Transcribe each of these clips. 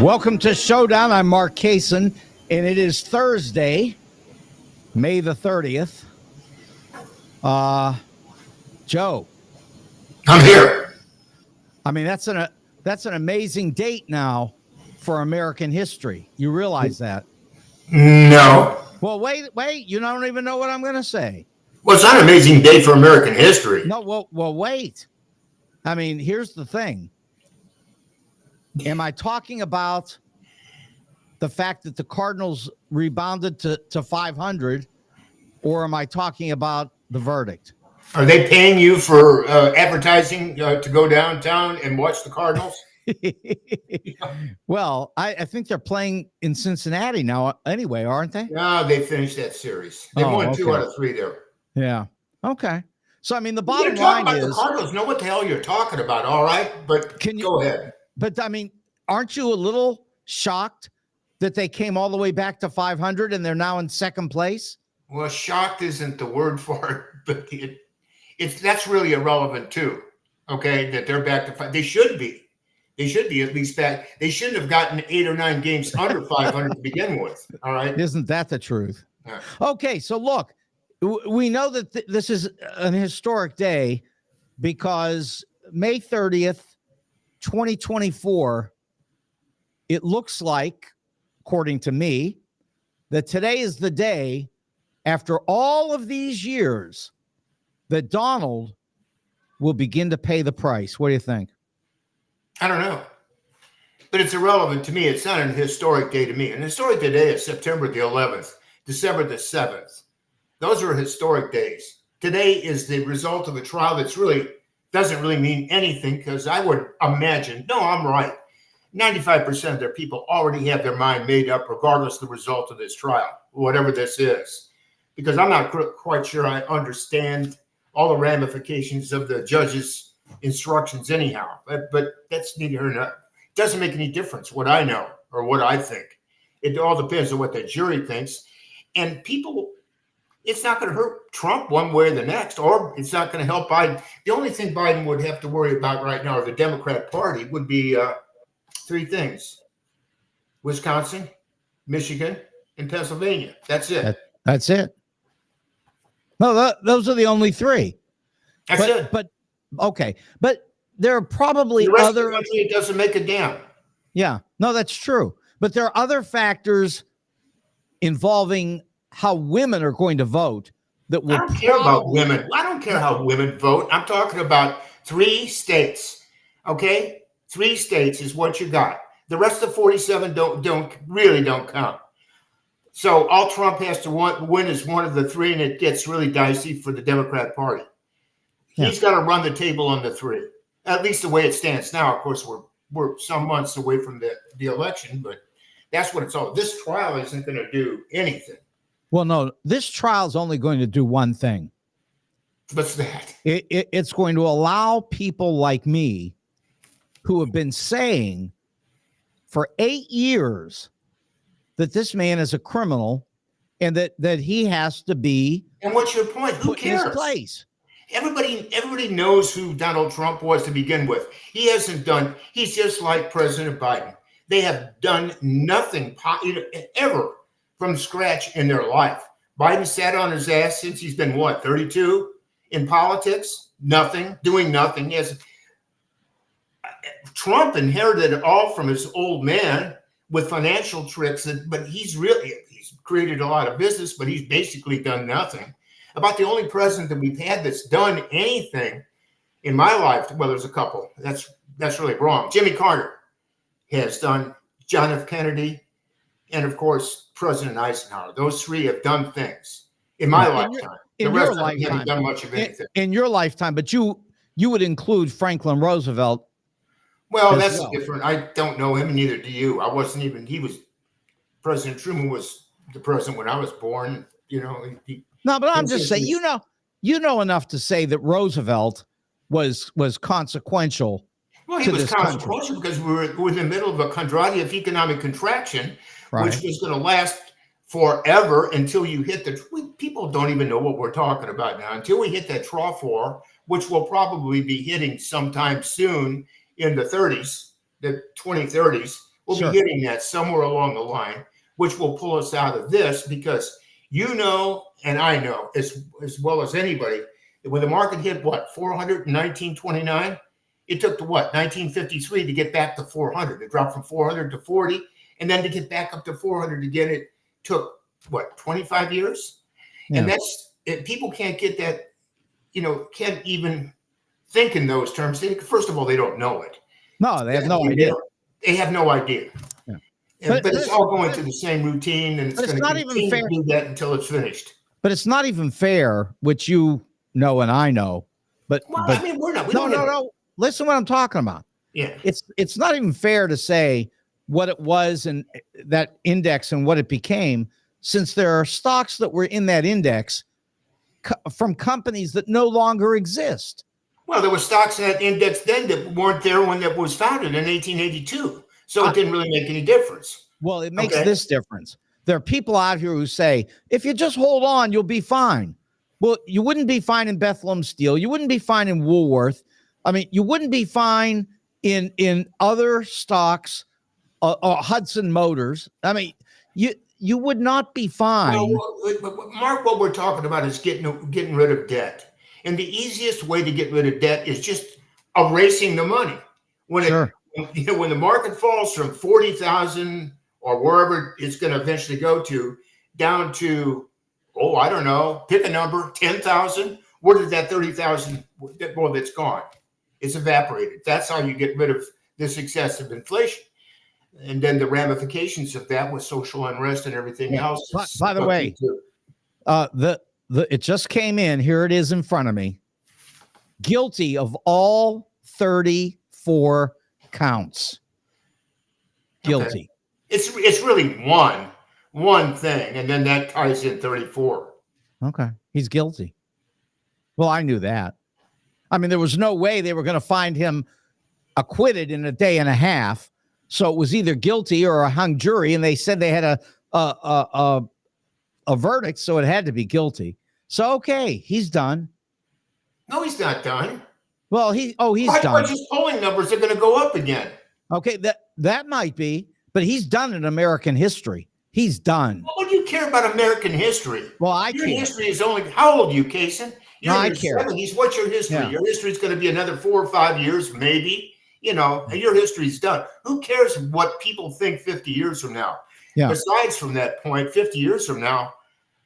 Welcome to Showdown. I'm Mark Kaysen, and it is Thursday, May the 30th. Joe. I'm here. I mean, that's an amazing date now for American history. You realize that? No. Well, wait. You don't even know what I'm going to say. Well, it's not an amazing day for American history. No, well, wait. I mean, here's the thing. Am I talking about the fact that the Cardinals rebounded to 500, or am I talking about the verdict? Are they paying you for advertising to go downtown and watch the Cardinals? Well, I think they're playing in Cincinnati now anyway, aren't they? No, they finished that series. They won 2 out of 3 there. Yeah. Okay. So, I mean, the bottom line is the Cardinals know what the hell you're talking about, all right? But go ahead. But, I mean, aren't you a little shocked that they came all the way back to 500 and they're now in second place? Well, shocked isn't the word for it, but that's really irrelevant too. Okay, that they're back to 5. They should be. They should be at least back. They shouldn't have gotten 8 or 9 games under 500 to begin with. All right. Isn't that the truth? Yeah. Okay, so look, we know that this is an historic day because May 30th, 2024, it looks like, according to me, that today is the day after all of these years that Donald will begin to pay the price. What do you think? I don't know. But it's irrelevant to me. It's not an historic day to me. An historic day is September the 11th, December the 7th. Those are historic days. Today is the result of a trial that's really doesn't really mean anything because I would imagine, no, I'm right. 95% of their people already have their mind made up regardless of the result of this trial, whatever this is. Because I'm not quite sure I understand all the ramifications of the judge's instructions anyhow. But that's neither here nor there. It doesn't make any difference what I know or what I think. It all depends on what the jury thinks. And people, it's not going to hurt Trump one way or the next, or it's not going to help Biden. The only thing Biden would have to worry about right now, or the Democrat Party, would be 3 things: Wisconsin, Michigan, and Pennsylvania. That's it. That's it. No, those are the only 3. That's it. But okay, but there are probably the rest other. Of the country, it doesn't make a damn. Yeah, no, that's true. But there are other factors involving how women are going to vote that will. I don't care about women. I don't care how women vote. I'm talking about 3 states. Okay, 3 states is what you got. The rest of the 47 don't count. So all Trump has to win is one of the 3, and it gets really dicey for the Democrat Party. Yeah. He's got to run the table on the 3, at least the way it stands now. Of course, we're some months away from the election, but that's what it's all. This trial isn't going to do anything. Well, no, this trial is only going to do one thing. What's that? It's going to allow people like me who have been saying for 8 years that this man is a criminal and that he has to be. And what's your point? Who cares? In his place. Everybody knows who Donald Trump was to begin with. He's just like President Biden. They have done nothing ever from scratch in their life. Biden sat on his ass since he's been 32 in politics, doing nothing. Trump inherited it all from his old man with financial tricks, but he's created a lot of business, but he's basically done nothing. About the only president that we've had that's done anything in my life, well, there's a couple. That's really wrong. Jimmy Carter has done, John F. Kennedy, and of course, President Eisenhower. Those 3 have done things in my lifetime. In your lifetime, haven't done much of anything. In your lifetime, but you would include Franklin Roosevelt. Well, that's different. I don't know him, neither do you. President Truman was the president when I was born. No, but I'm just saying, you know enough to say that Roosevelt was consequential. Well, he was consequential because we were in the middle of a quadratic economic contraction, right, which was going to last forever until you hit people don't even know what we're talking about now. Until we hit that trough war, which will probably be hitting sometime soon in the 30s, the 2030s, We'll be hitting that somewhere along the line, which will pull us out of this because you know, and I know as well as anybody, that when the market hit what 400 in 1929, it took to what 1953 to get back to 400. It dropped from 400 to 40, and then to get back up to 400 again, it took what 25 years. Yeah. And that's it, people can't get that, can't even think in those terms. First of all, they don't know it. No, they have no idea. They have no idea. Yeah. But it's all going through the same routine, and it's going to continue to do that until it's finished. But it's not even fair, which you know and I know. But I mean, we're not. No. Listen, what I'm talking about. Yeah, it's not even fair to say what it was and that index and what it became, since there are stocks that were in that index from companies that no longer exist. Well, there were stocks in that index then that weren't there when it was founded in 1882. So it didn't really make any difference. Well, it makes this difference. There are people out here who say, if you just hold on, you'll be fine. Well, you wouldn't be fine in Bethlehem Steel. You wouldn't be fine in Woolworth. I mean, you wouldn't be fine in other stocks, Hudson Motors. I mean, you would not be fine. Well, Mark, what we're talking about is getting rid of debt. And the easiest way to get rid of debt is just erasing the money. When the market falls from 40,000 or wherever it's going to eventually go to, down to, I don't know, pick a number, 10,000. Where did that 30,000? Well, that's gone. It's evaporated. That's how you get rid of this excessive inflation. And then the ramifications of that with social unrest and everything else. By the way, it just came in. Here it is in front of me. Guilty of all 34 counts. Guilty. Okay. It's really one thing, and then that ties in 34. Okay, he's guilty. Well, I knew that. I mean, there was no way they were going to find him acquitted in a day and a half. So it was either guilty or a hung jury, and they said they had a verdict, so it had to be guilty. So okay, he's done. No, he's not done. Well, he's done. His polling numbers are going to go up again. Okay, that might be, but he's done in American history. He's done. Well, what do you care about American history? Well, your history is only. How old are you, Kaysen? You're I care. 70s. What's your history? Yeah. Your history is going to be another 4 or 5 years, maybe. And your history's done. Who cares what people think 50 years from now? Yeah. Besides, from that point, 50 years from now,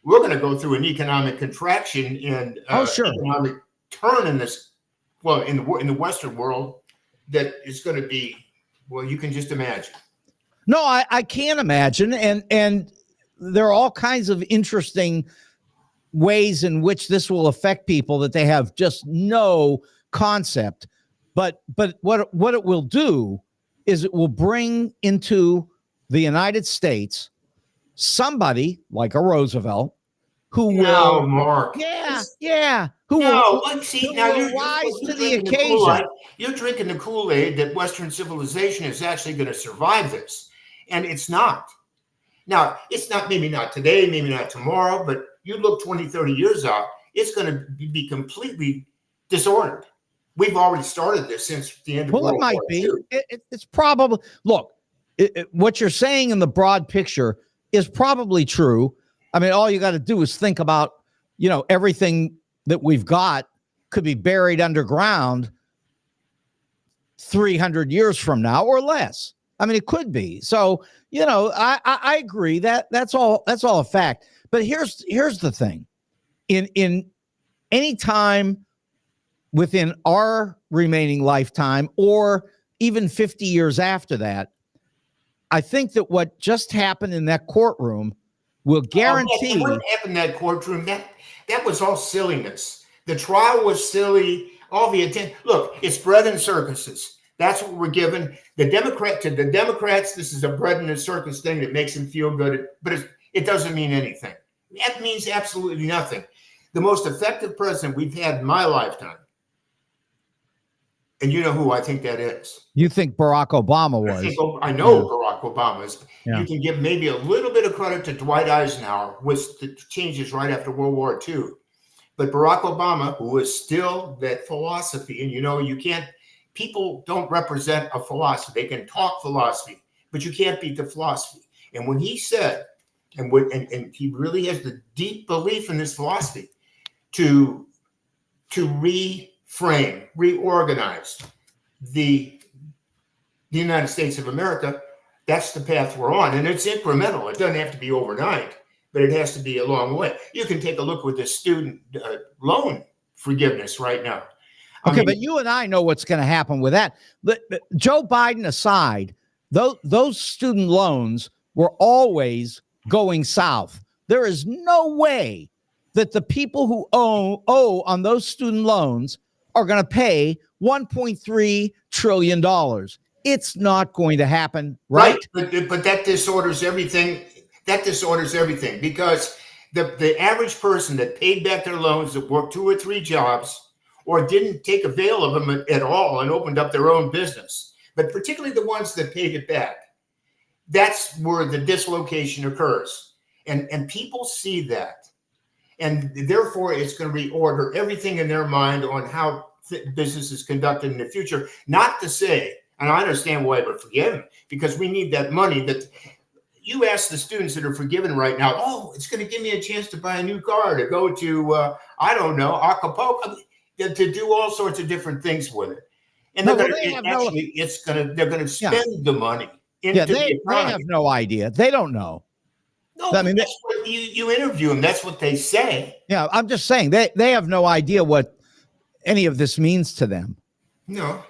we're going to go through an economic contraction and economic turn in this. Well, in the Western world, that is going to be. Well, you can just imagine. No, I can't imagine, and there are all kinds of interesting ways in which this will affect people that they have just no concept. But what it will do is it will bring into the United States somebody like a Roosevelt who will, Mark, who will you're rise to the occasion. You're drinking the Kool-Aid that Western civilization is actually going to survive this, and it's not. Now, it's not, maybe not today, maybe not tomorrow, but you look 20, 30 years out, it's going to be completely disordered. We've already started this since the end of World War II. Well, it might be. It's probably, look, what you're saying in the broad picture is probably true. I mean, all you got to do is think about, everything that we've got could be buried underground 300 years from now or less. I mean, it could be. So, I agree that that's all a fact. But here's the thing. In any time within our remaining lifetime, or even 50 years after that, I think that what just happened in that courtroom will guarantee. What happened in that courtroom? That was all silliness. The trial was silly. All the attention. Look, it's bread and circuses. That's what we're given. To the Democrats, this is a bread and a circus thing that makes them feel good, but it doesn't mean anything. That means absolutely nothing. The most effective president we've had in my lifetime, and you know who I think that is. You think Barack Obama was? I know Barack Obama is. Yeah. You can give maybe a little bit of credit to Dwight Eisenhower with the changes right after World War II. But Barack Obama, who is still that philosophy, and you can't, people don't represent a philosophy. They can talk philosophy, but you can't beat the philosophy. And when he said, and he really has the deep belief in this philosophy to reframe, reorganize the United States of America, that's the path we're on. And it's incremental. It doesn't have to be overnight, but it has to be a long way. You can take a look with the student loan forgiveness right now. Okay, but you and I know what's going to happen with that. But Joe Biden aside, those student loans were always going south. There is no way that the people who owe on those student loans are going to pay $1.3 trillion. It's not going to happen, right? But that disorders everything. That disorders everything because the average person that paid back their loans, that worked 2 or 3 jobs, or didn't take avail of them at all and opened up their own business, but particularly the ones that paid it back, that's where the dislocation occurs. And people see that. And therefore, it's going to reorder everything in their mind on how business is conducted in the future. Not to say, and I understand why we're forgiven, because we need that money. That you ask the students that are forgiven right now, oh, it's going to give me a chance to buy a new car, to go to, I don't know, Acapulco, to do all sorts of different things with it. And they're going to spend the money. They have no idea. They don't know. No, I mean, that's what you interview them. That's what they say. Yeah, I'm just saying they have no idea what any of this means to them. No.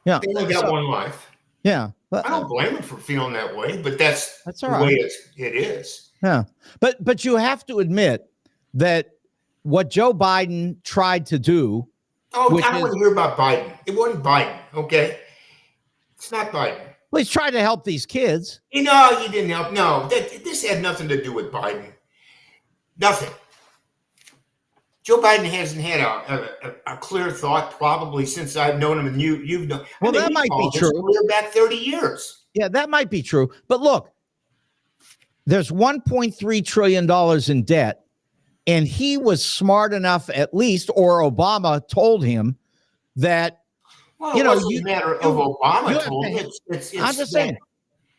Yeah. They only got one life. Yeah. I don't blame them for feeling that way, but that's all the right. way it is. Yeah. But you have to admit that what Joe Biden tried to do. Oh, I don't want to hear about Biden. It wasn't Biden, okay? It's not Biden. Well, he's trying to help these kids. He didn't help. No, this had nothing to do with Biden. Nothing. Joe Biden hasn't had a clear thought probably since I've known him, and you've known. Well, that might be true. Clear back 30 years. Yeah, that might be true. But look, there's $1.3 trillion in debt, and he was smart enough, at least, or Obama told him that. Well, it wasn't a matter of Obama told him. I'm just saying,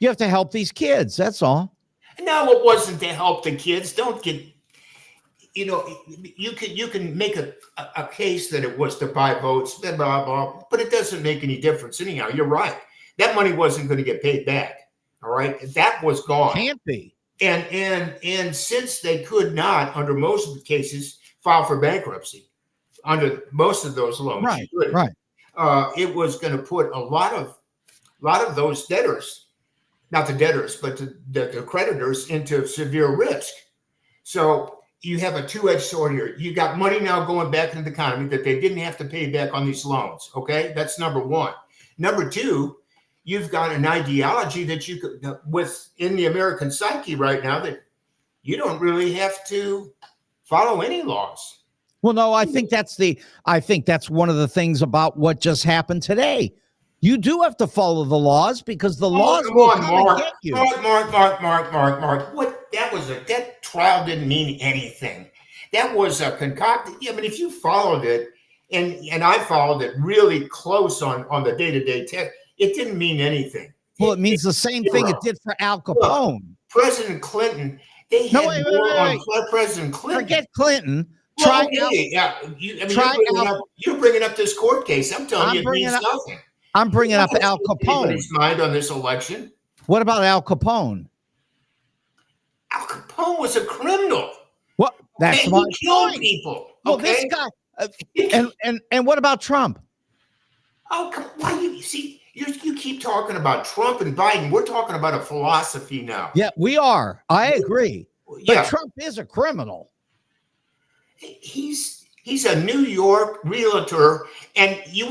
you have to help these kids. That's all. No, it wasn't to help the kids. Don't get, you can make a case that it was to buy votes, blah, blah, blah, but it doesn't make any difference. Anyhow, you're right. That money wasn't going to get paid back. All right. That was gone. Can't be. And since they could not, under most of the cases, file for bankruptcy, under most of those loans. Right. It was going to put a lot of those debtors, not the debtors, but the creditors, into severe risk. So you have a two-edged sword here. You got money now going back into the economy that they didn't have to pay back on these loans. Okay, that's number one. Number two, you've got an ideology that you could, within the American psyche right now, that you don't really have to follow any laws. Well, no, I think that's one of the things about what just happened today. You do have to follow the laws because the laws will come and get you. Mark. What that trial didn't mean anything. That was a concocted. Yeah, but if you followed it, and I followed it really close on the day-to-day tech, it didn't mean anything. Well, it means the same thing it did for Al Capone. Look, President Clinton. They had on President Clinton. Forget Clinton. Well, you're bringing up this court case. I'm telling you, it means nothing. I'm bringing up Al Capone. Mind on this election. What about Al Capone? Al Capone was a criminal. What? That's my he killed people. Well, this guy. And what about Trump? Oh, why you keep talking about Trump and Biden? We're talking about a philosophy now. Yeah, we are. I agree. Yeah. But Trump is a criminal. He's a New York realtor, and then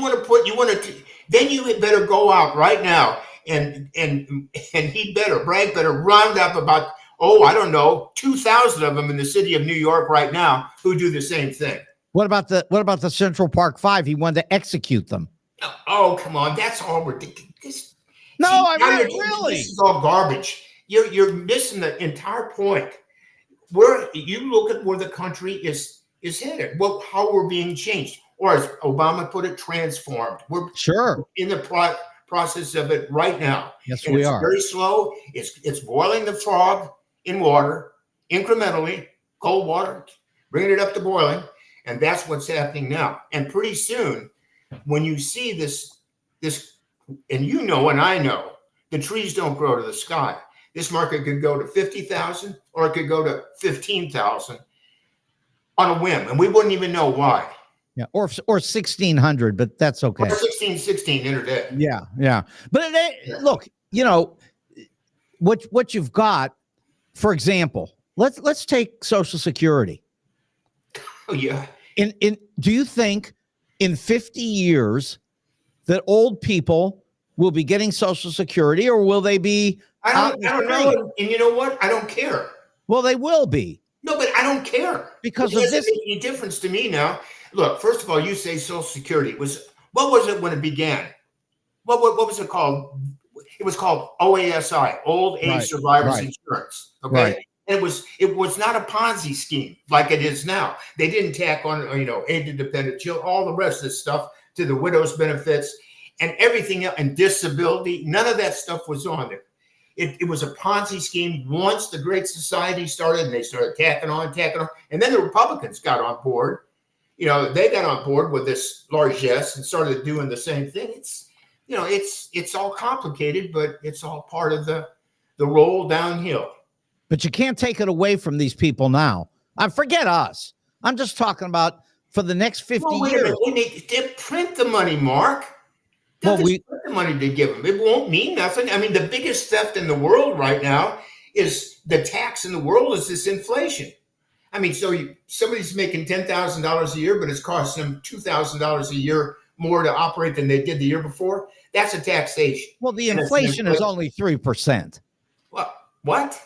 you better go out right now and he better round up about, I don't know, 2,000 of them in the city of New York right now who do the same thing. What about the Central Park Five? He wanted to execute them. Oh, come on, that's all ridiculous. Really. This is all garbage. You're missing the entire point. Where you look at where the country is headed, how we're being changed, or as Obama put it, transformed. We're sure in the process of it right now. Yes, And we it's are. very slow. It's boiling the frog in water incrementally, cold water, bringing it up to boiling. And that's what's happening now. And pretty soon, when you see this, and you know, and I know, the trees don't grow to the sky. This market could go to 50,000 or it could go to 15,000 on a whim, and we wouldn't even know why. Yeah, or 1,600, but that's okay. Or 16 intraday. Yeah. But look, you know what you've got. For example, let's take Social Security. Oh yeah. Do you think in 50 years that old people will be getting Social Security, or will they be? I don't know. And you know what? I don't care. Well, they will be. No, but I don't care Because it of doesn't this. make any difference to me now. Look, first of all, you say Social Security what was it when it began? What was it called? It was called OASI, Old Age Survivors Insurance. Okay. Right. And it was not a Ponzi scheme like it is now. They didn't tack on, aid to dependent children, all the rest of this stuff to the widow's benefits and everything else, and disability. None of that stuff was on there. It was a Ponzi scheme once the Great Society started, and they started tacking on. And then the Republicans got on board. They got on board with this largesse and started doing the same thing. It's all complicated, but it's all part of the roll downhill. But you can't take it away from these people now. Forget us. I'm just talking about for the next 50 years. They print the money, Mark. They'll print the money to give them. It won't mean nothing. I mean, the biggest theft in the world right now is the tax in the world is this inflation. I mean, so somebody's making $10,000 a year, but it's costing them $2,000 a year more to operate than they did the year before. That's a taxation. Well, the inflation is only 3%. What?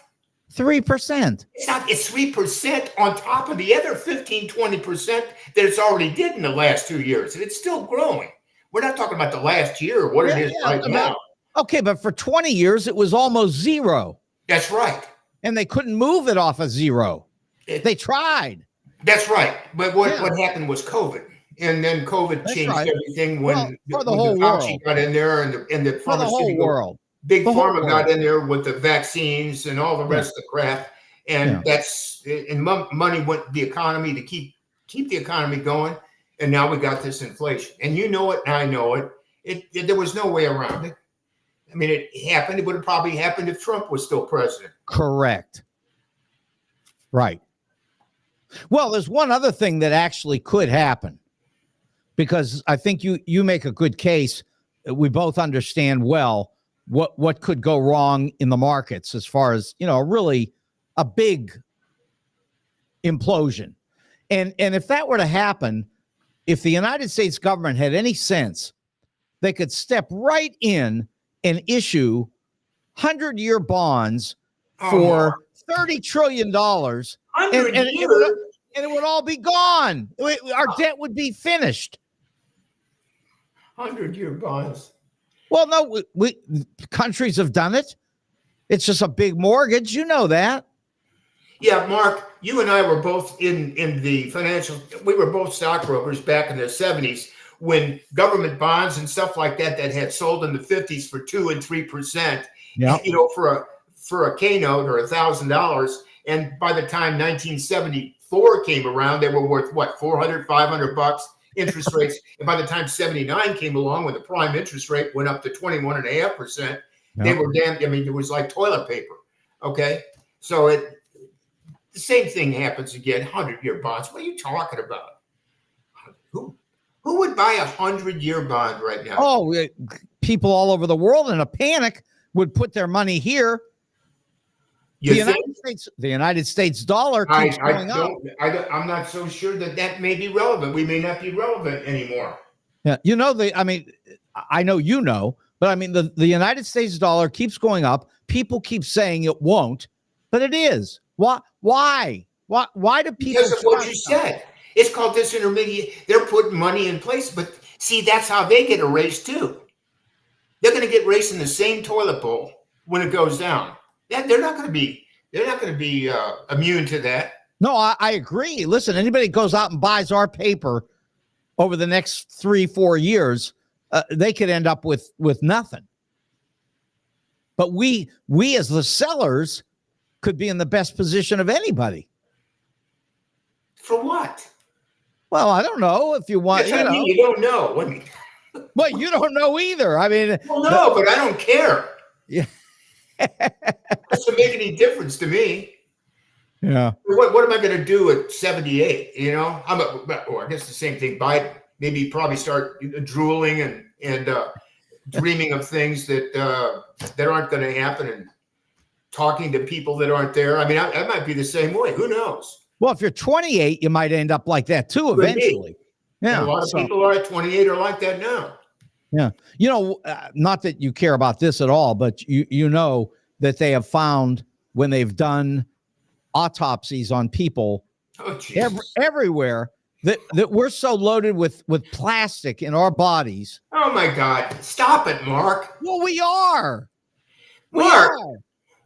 3%. It's not. It's 3% on top of the other 15-20% that it's already did in the last 2 years, and it's still growing. We're not talking about the last year or what it is right now. Okay, but for 20 years, it was almost zero. That's right. And they couldn't move it off of zero. They tried. That's right. But what happened was COVID. And then COVID changed everything when the whole world got in there and the pharmaceutical big pharma got in there with the vaccines and all the rest of the crap. And money went the economy to keep the economy going. And now we got this inflation. And you know it, and I know it. There was no way around it. I mean, it happened. It would have probably happened if Trump was still president. Correct. Right. Well, there's one other thing that actually could happen, because I think you make a good case. We both understand well what could go wrong in the markets as far as, really a big implosion. And if that were to happen, if the United States government had any sense, they could step right in and issue 100-year bonds for $30 trillion. And it would all be gone. Our debt would be finished. 100-year bonds. Well, no, countries have done it. It's just a big mortgage. You know that. Yeah, Mark, you and I were both in the financial. We were both stockbrokers back in the 70s when government bonds and stuff like that had sold in the 50s for 2% and 3%. Yeah. For a K note or $1,000. And by the time 1974 came around, they were worth what, $400, $500 interest rates. And by the time 79 came along, when the prime interest rate went up to 21.5%, they were damn. I mean, it was like toilet paper. Okay, so the same thing happens again. 100-year bonds. What are you talking about? Who would buy a 100-year bond right now? Oh, people all over the world in a panic would put their money here. The United States dollar keeps going up. I'm not so sure that may be relevant. We may not be relevant anymore. Yeah, I know but I mean the United States dollar keeps going up. People keep saying it won't, but it is. Why? Why do people? Because of what you said. It's called disintermediate. They're putting money in place, but see, that's how they get erased too. They're going to get erased in the same toilet bowl when it goes down. They're not going to be immune to that. No, I agree. Listen, anybody goes out and buys our paper over the next 3-4 years, they could end up with nothing. But we as the sellers could be in the best position of anybody. For what? Well, I don't know if you want. Yes, you don't know. Well, you don't know either. I mean, well, no, but I don't care. Yeah. Doesn't make any difference to me. Yeah. What am I going to do at 78? You know, I guess the same thing. Biden maybe probably start drooling and dreaming of things that aren't going to happen and talking to people that aren't there. I mean, I might be the same way. Who knows? Well, if you're 28, you might end up like that too eventually. Yeah, and a lot of people are at 28 are like that now. Yeah, you know, not that you care about this at all, but you know that they have found when they've done autopsies on people everywhere that we're so loaded with plastic in our bodies. Oh my God! Stop it, Mark. Well, we are. Mark,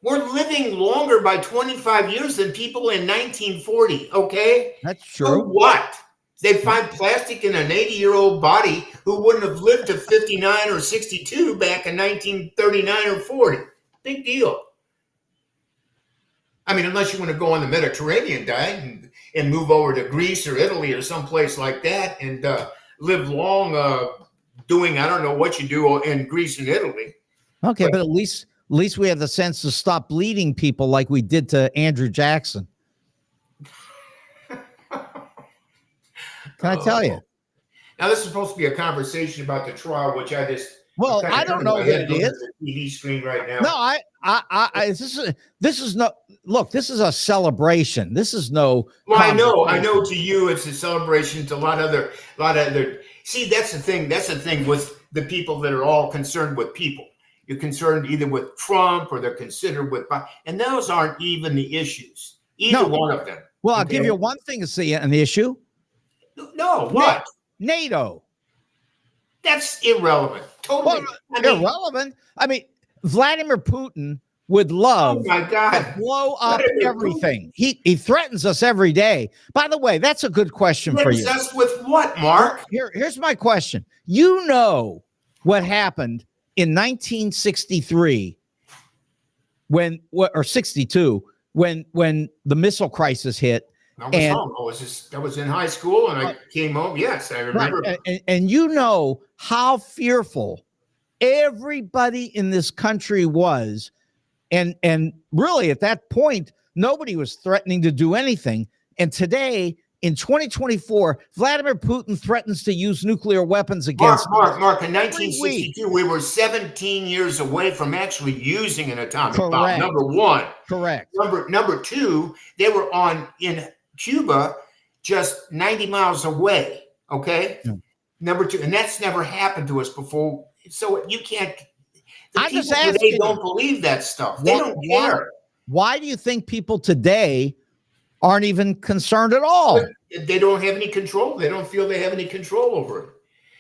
we're living longer by 25 years than people in 1940. Okay, that's true. So what? They find plastic in an 80-year-old body who wouldn't have lived to 59 or 62 back in 1939 or 40. Big deal. I mean, unless you want to go on the Mediterranean diet and move over to Greece or Italy or someplace like that and live long doing, I don't know what you do in Greece and Italy. Okay, but at least we have the sense to stop bleeding people like we did to Andrew Jackson. Can I tell you? Now, this is supposed to be a conversation about the trial, which I just I don't know that it is. The TV screen right now. No, this is no look. This is a celebration. This is no. Well, I know. To you, it's a celebration. To a lot of other. See, that's the thing. That's the thing with the people that are all concerned with people. You're concerned either with Trump or they're considered with, and those aren't even the issues. Either one of them. Well, I'll give you one thing to see an issue. No, what? NATO. That's irrelevant. Totally irrelevant. I mean, Vladimir Putin would love oh my God. to blow up everything. He threatens us every day. By the way, that's a good question for you. Threatens us with what, Mark? Here's my question. You know what happened in 1963 or 62 when the missile crisis hit. I was in high school and I came home. Yes, I remember. Right. And you know how fearful everybody in this country was. And really at that point, nobody was threatening to do anything. And today, in 2024, Vladimir Putin threatens to use nuclear weapons against Mark, in 1962, we were 17 years away from actually using an atomic bomb. Number one. Correct. Number two, they were in Cuba, just 90 miles away. Okay. Yeah. Number two, and that's never happened to us before. So you can't. They don't believe that stuff. They don't care. Why do you think people today aren't even concerned at all? But they don't have any control. They don't feel they have any control over it.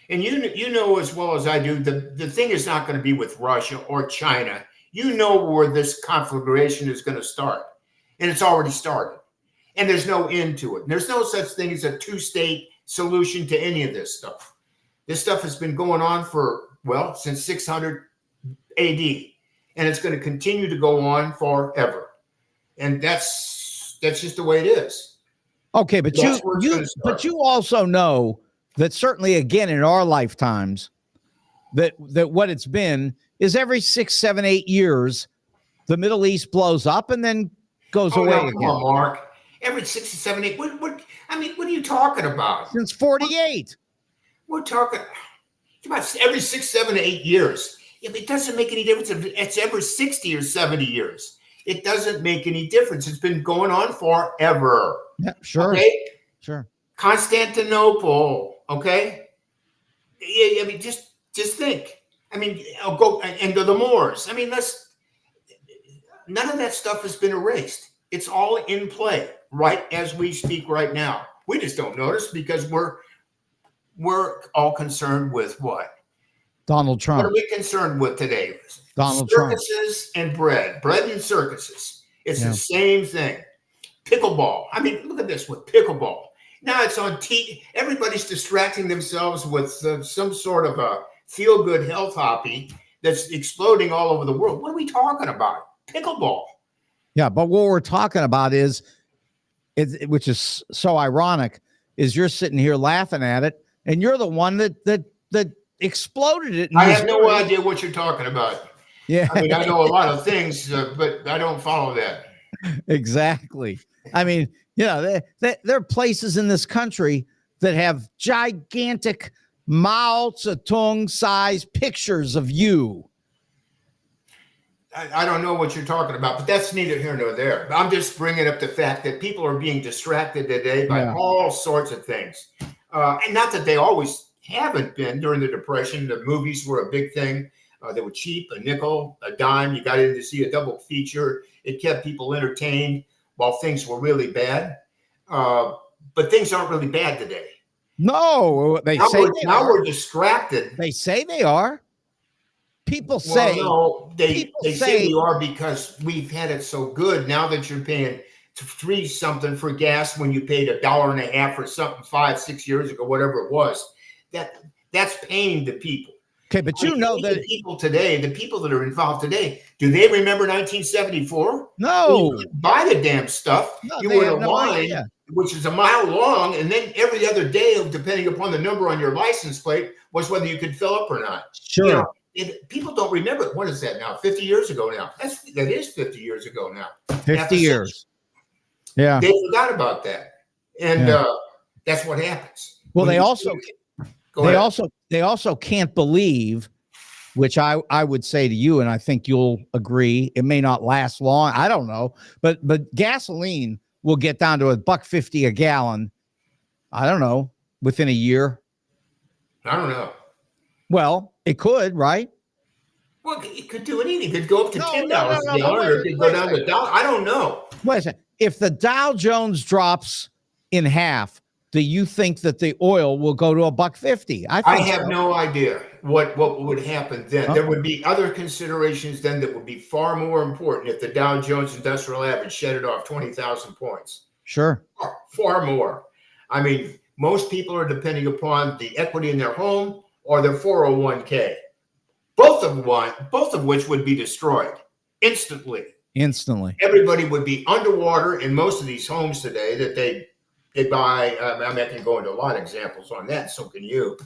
And you know as well as I do, the thing is not going to be with Russia or China. You know where this conflagration is going to start, and it's already started. And there's no end to it. There's no such thing as a two-state solution to any of this stuff. This stuff has been going on since 600 AD, and it's going to continue to go on forever. And that's just the way it is. Okay, but you also know that certainly again in our lifetimes that what it's been is every 6, 7, 8 years the Middle East blows up and then goes away again. Come on, Mark. Every 6, 7, 8. What are you talking about? Since 48. We're talking about every 6, 7, 8 years. It doesn't make any difference if it's every 60 or 70 years. It doesn't make any difference. It's been going on forever. Yeah, sure. Okay? Sure. Constantinople. Okay. I mean, just think. I mean, I'll go and the Moors. I mean, none of that stuff has been erased. It's all in play right as we speak right now. We just don't notice because we're all concerned with what? Donald Trump. What are we concerned with today? Donald Trump. Circuses and bread and circuses. It's the same thing. Pickleball. I mean, look at this with pickleball. Now it's on TV. Everybody's distracting themselves with some sort of a feel-good health hobby that's exploding all over the world. What are we talking about? Pickleball. Yeah, but what we're talking about is, which is so ironic, is you're sitting here laughing at it, and you're the one that exploded it. I have no idea what you're talking about. Yeah, I mean, I know a lot of things, but I don't follow that. exactly. I mean, there are places in this country that have gigantic Mao Zedong size pictures of you. I don't know what you're talking about, but that's neither here nor there. I'm just bringing up the fact that people are being distracted today by all sorts of things. And not that they always haven't been. During the Depression, the movies were a big thing. They were cheap, a nickel, a dime. You got in to see a double feature. It kept people entertained while things were really bad. But things aren't really bad today. No, now we're distracted. They say they are. People say, well, no, they say we are because we've had it so good. Now that you're paying $3 something for gas when you paid $1.50 for something 5-6 years ago, whatever it was, that's paying the people. Okay, but the people today, the people that are involved today, do they remember 1974? No. You couldn't buy the damn stuff. No, you were in a no line, idea. which is a mile long, and then every other day, depending upon the number on your license plate, was whether you could fill up or not. Sure. People don't remember it. What is that now? 50 years ago now. That is 50 years ago now. 50 years. Yeah. They forgot about that. And that's what happens. Well, they also can't believe, which I would say to you, and I think you'll agree, it may not last long. I don't know. But gasoline will get down to $1.50 a gallon. I don't know, within a year. I don't know. Well, it could, right? Well, it could do anything. It could go up to $10 a gallon, or it could go down to $1. I don't know. Wait a second. If the Dow Jones drops in half, do you think that the oil will go to $1.50? I have no idea what would happen then. Okay. There would be other considerations then that would be far more important if the Dow Jones Industrial Average shedded off 20,000 points. Sure. Far more. I mean, most people are depending upon the equity in their home or their 401k, both of which would be destroyed instantly. Everybody would be underwater in most of these homes today that they buy. I mean, I can go into a lot of examples on that. So can you.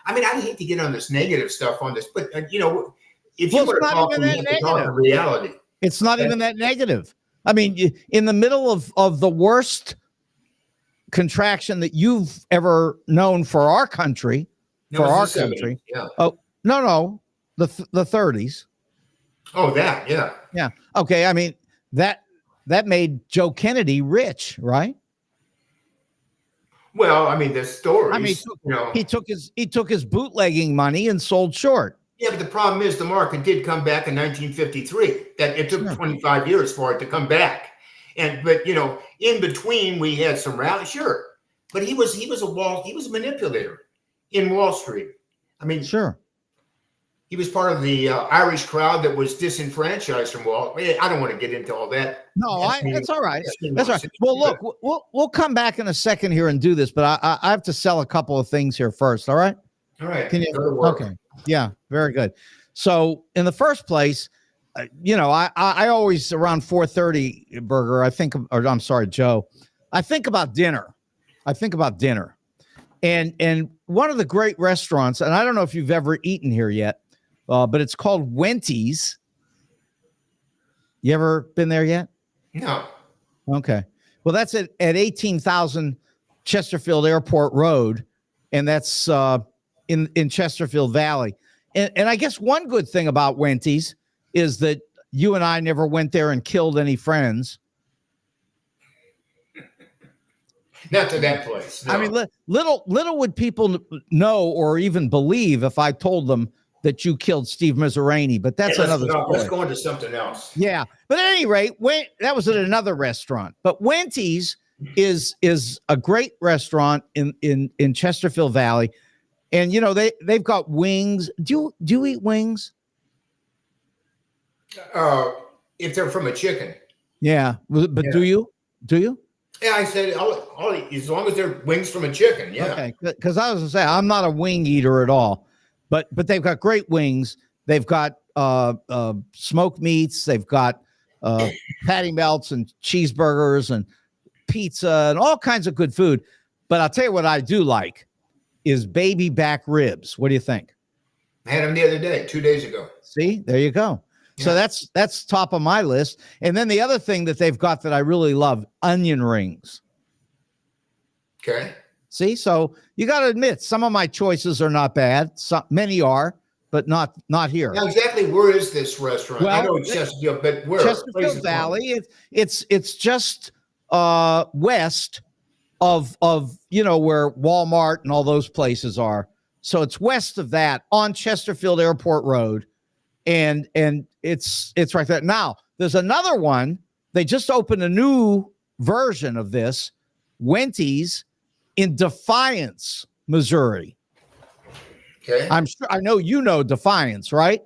I mean, I hate to get on this negative stuff on this, but if you want to talk, we have to talk in reality. It's not even that negative. I mean, in the middle of the worst contraction that you've ever known for our country, Yeah. Oh, no, the 30s. Oh, that, yeah. Yeah. Okay. I mean, that made Joe Kennedy rich, right? Well, I mean, the stories. I mean, he took his bootlegging money and sold short. Yeah, but the problem is the market did come back in 1953. That it took 25 years for it to come back. But in between we had some rally, sure. But he was a manipulator in Wall Street. I mean, sure. He was part of the Irish crowd that was disenfranchised from Wall. I don't want to get into all that. No, that's all right. That's all right. Well, look, we'll come back in a second here and do this, but I have to sell a couple of things here first. All right. All right. Can you? Okay. Yeah. Very good. So, in the first place, I always around 4:30, Burger. I'm sorry, Joe. I think about dinner. And one of the great restaurants, and I don't know if you've ever eaten here yet, but it's called Wenty's. You ever been there yet? No. Okay. Well, that's at 18,000 Chesterfield Airport Road, and that's in Chesterfield Valley. And I guess one good thing about Wenty's is that you and I never went there and killed any friends. Not to that place. No. I mean, little would people know or even believe if I told them that you killed Steve Miserini, but that's another story. Let's go into something else. Yeah. But at any rate, that was at another restaurant. But Wenty's is a great restaurant in Chesterfield Valley. And they've got wings. Do you eat wings? If they're from a chicken. Yeah. But do you? Yeah, I said as long as they're wings from a chicken. Yeah. Okay. Because I was going to say, I'm not a wing eater at all. but they've got great wings. They've got smoked meats. They've got patty melts and cheeseburgers and pizza and all kinds of good food. But I'll tell you what I do like is baby back ribs. What do you think? I had them the other day, 2 days ago. See, there you go. Yeah. So that's top of my list. And then the other thing that they've got that I really love, onion rings. Okay. See, so you got to admit some of my choices are not bad. Many are, but not here. Now, exactly where is this restaurant? Well, I know it's Chesterfield, but where? Chesterfield Valley. It's just west of where Walmart and all those places are. So it's west of that on Chesterfield Airport Road, and it's right there. Now there's another one. They just opened a new version of this, Wendy's, in Defiance, Missouri. Okay. I know you know Defiance, right?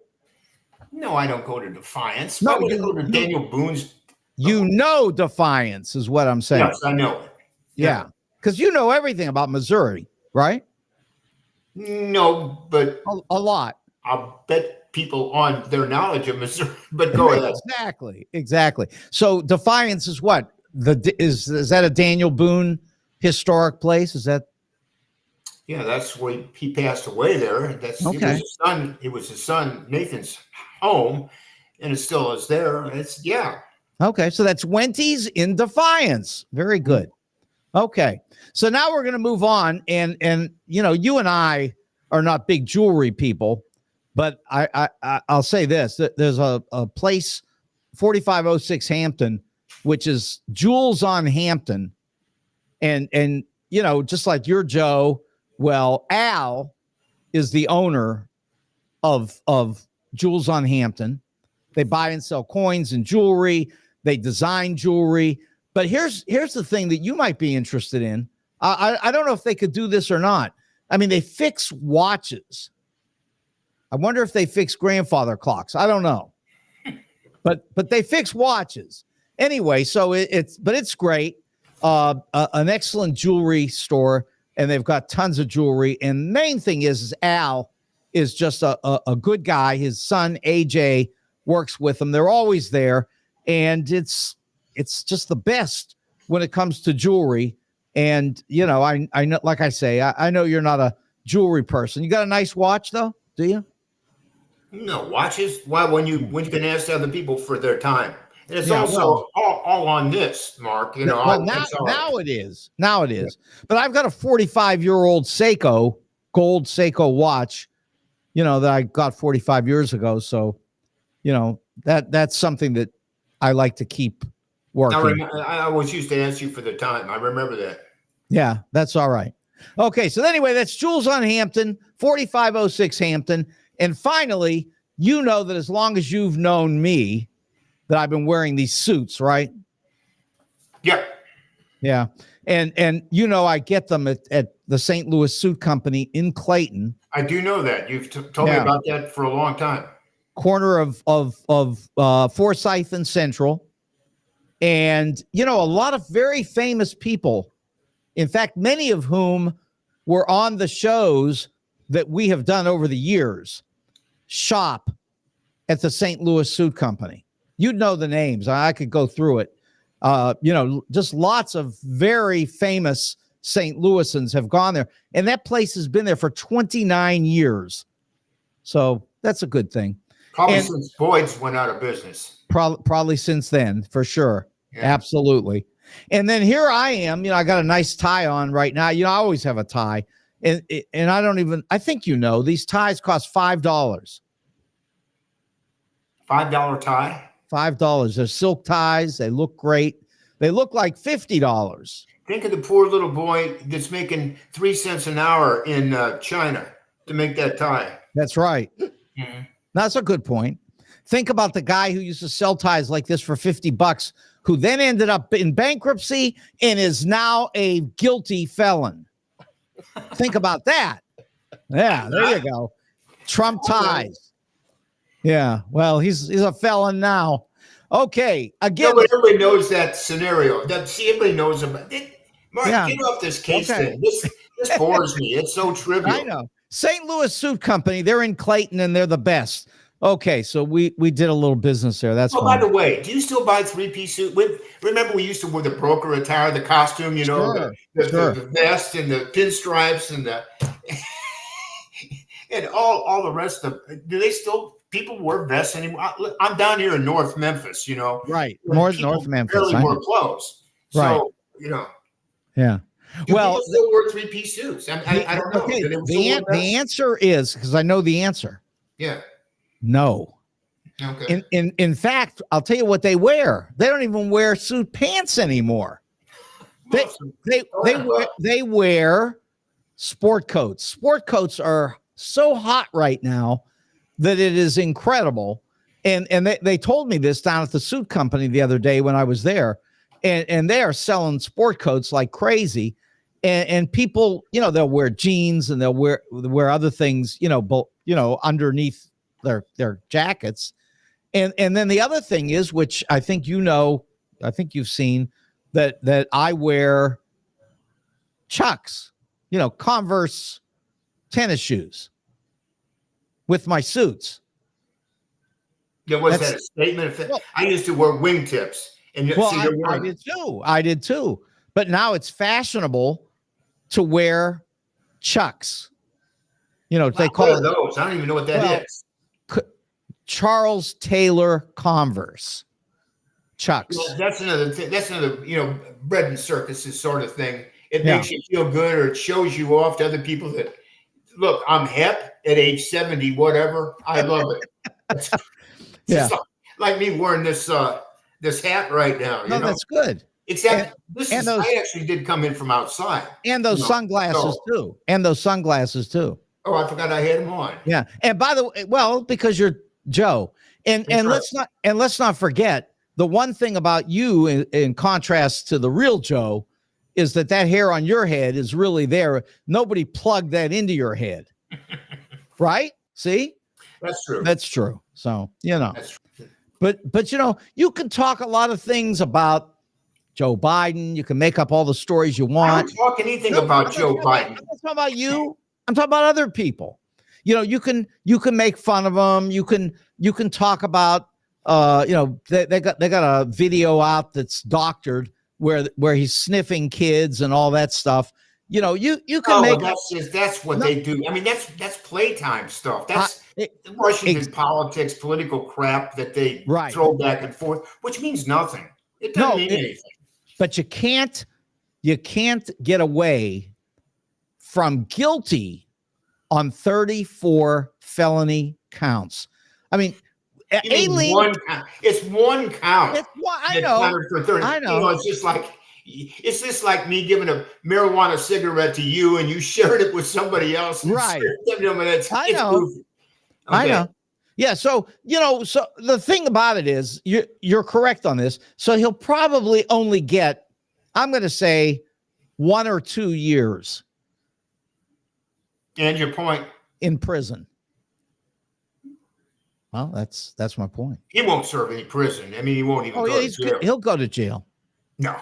No, I don't go to Defiance. No, I would go to Daniel Boone's. You know Defiance is what I'm saying. Yes, I know it. Yeah, because you know everything about Missouri, right? No, but a lot. I'll bet people on their knowledge of Missouri. But go ahead. Exactly. So Defiance is what? Is that a Daniel Boone historic place? Is that? Yeah, that's where he passed away there. That's okay. It was his son Nathan's home, and it still is there. Yeah. Okay, so that's Wendy's in Defiance. Very good. Okay, so now we're going to move on, and you and I are not big jewelry people, but I'll say this: there's a place, 4506 Hampton, which is Jewels on Hampton, and just like your Joe, well, Al is the owner of Jewels on Hampton. They buy and sell coins and jewelry. They design jewelry. But here's the thing that you might be interested in. I don't know if they could do this or not. I mean, they fix watches. I wonder if they fix grandfather clocks. I don't know. But they fix watches. Anyway, so it's great. An excellent jewelry store, and they've got tons of jewelry. And the main thing is Al is just a good guy. His son, AJ, works with them. They're always there. And it's just the best when it comes to jewelry. And, I know, like I say, I know you're not a jewelry person. You got a nice watch, though, do you? No, watches? Why, when you can ask other people for their time. And it's also all on this, Mark. Well, now it is. Now it is. Yeah. But I've got a 45-year-old Seiko, gold Seiko watch, that I got 45 years ago. So, that's something that I like to keep working. I always used to ask you for the time. I remember that. Yeah, that's all right. Okay, so anyway, that's Jewels on Hampton, 4506 Hampton. And finally, that as long as you've known me, that I've been wearing these suits, right? Yeah. Yeah. And I get them at the St. Louis Suit Company in Clayton. I do know that. You've told me about that for a long time. Corner of Forsyth and Central. And, a lot of very famous people, in fact, many of whom were on the shows that we have done over the years, shop at the St. Louis Suit Company. You'd know the names. I could go through it. Just lots of very famous St. Louisans have gone there. And that place has been there for 29 years. So that's a good thing. Probably since Boyd's went out of business. Probably since then, for sure. Yeah. Absolutely. And then here I am. I got a nice tie on right now. I always have a tie. And I think these ties cost $5. $5 tie? $5. They're silk ties. They look great. They look like $50. Think of the poor little boy that's making 3 cents an hour in China to make that tie. That's right. Mm-hmm. That's a good point. Think about the guy who used to sell ties like this for $50, who then ended up in bankruptcy and is now a guilty felon. Think about that. Yeah, there you go. Trump ties. Yeah, well, he's a felon now. Okay, again. Everybody knows that scenario. Everybody knows about it. Mark, get off this case thing. This bores me. It's so trivial. I know. St. Louis Suit Company. They're in Clayton and they're the best. Okay, so we did a little business there. That's Oh, fine. by the way, do you still buy three-piece suit? Remember we used to wear the broker attire, the costume, Sure. the vest and the pinstripes and the and all the rest of. Do they still people wear vests anymore? I'm down here in North Memphis, Right. North Memphis. Barely wear clothes, right. So Yeah. Well, people still wear three-piece suits. I don't know. Okay. The answer is because I know the answer. Yeah. No. Okay. In fact, I'll tell you what they wear. They don't even wear suit pants anymore. They wear sport coats. Sport coats are so hot right now that it is incredible. And they told me this down at the suit company the other day when I was there. And they are selling sport coats like crazy. And people, they'll wear jeans and they'll wear other things, underneath their jackets. And then the other thing is, which I think I think you've seen that I wear Chucks, Converse tennis shoes with my suits. Yeah, was that a statement? I used to wear wingtips. And I did too. But now it's fashionable to wear Chucks. They call those. I don't even know what that is. Charles Taylor Converse Chucks. Well, that's another thing. That's another, bread and circuses sort of thing. It makes you feel good, or it shows you off to other people that, look, I'm hip at age 70, whatever. I love it. It's like me wearing this hat right now. No, that's good. Except I actually did come in from outside. And those sunglasses too. And those sunglasses too. Oh, I forgot I had them on. Yeah. And by the way, because you're Joe. And let's not forget the one thing about you in contrast to the real Joe is that hair on your head is really there. Nobody plugged that into your head. Right? See? That's true. That's true. So, That's true. But you can talk a lot of things about Joe Biden. You can make up all the stories you want. I don't talk anything about Joe Biden. I'm not talking about you. I'm talking about other people. You can make fun of them. You can talk about they got a video out that's doctored where he's sniffing kids and all that stuff. You can make that's what they do. I mean, that's playtime stuff. That's Washington politics, political crap that they throw back and forth, which means nothing. It doesn't mean anything. But you can't get away from guilty on 34 felony counts. I mean, it's one count. I know. I know. It's just like me giving a marijuana cigarette to you and you shared it with somebody else. Right. I know. Okay. I know. Yeah. So, so the thing about it is you're correct on this. So he'll probably only get, I'm going to say 1 or 2 years. And your point? In prison. Well, that's my point. He won't serve any prison. I mean, he won't even go to jail. He'll go to jail. No.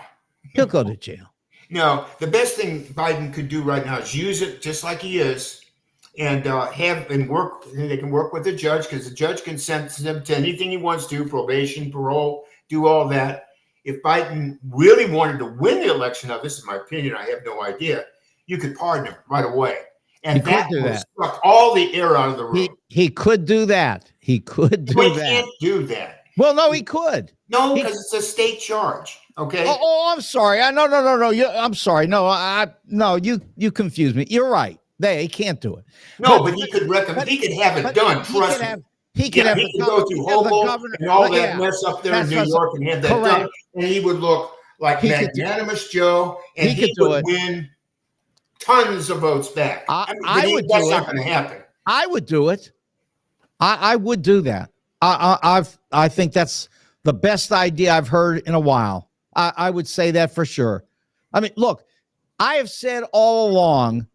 He'll go to jail. No, the best thing Biden could do right now is use it just like he is and work. They can work with the judge because the judge can sentence them to anything he wants to, probation, parole, do all that. If Biden really wanted to win the election, now this is my opinion, I have no idea, you could pardon him right away. And that would suck all the air out of the room. He could do that. He could do that. He can't do that. Well, no, he could. No, because it's a state charge. Okay. Oh, I'm sorry. No. I'm sorry. No, you confused me. You're right. They can't do it. But he could recommend. He could have it done. Trust me. He could go through Hobo and all that mess up there in New York and have that done, and he would look like magnanimous Joe, and he would win tons of votes back. That's not going to happen. I would do it. I would do that. I think that's the best idea I've heard in a while. I would say that for sure. I mean, look, I have said all along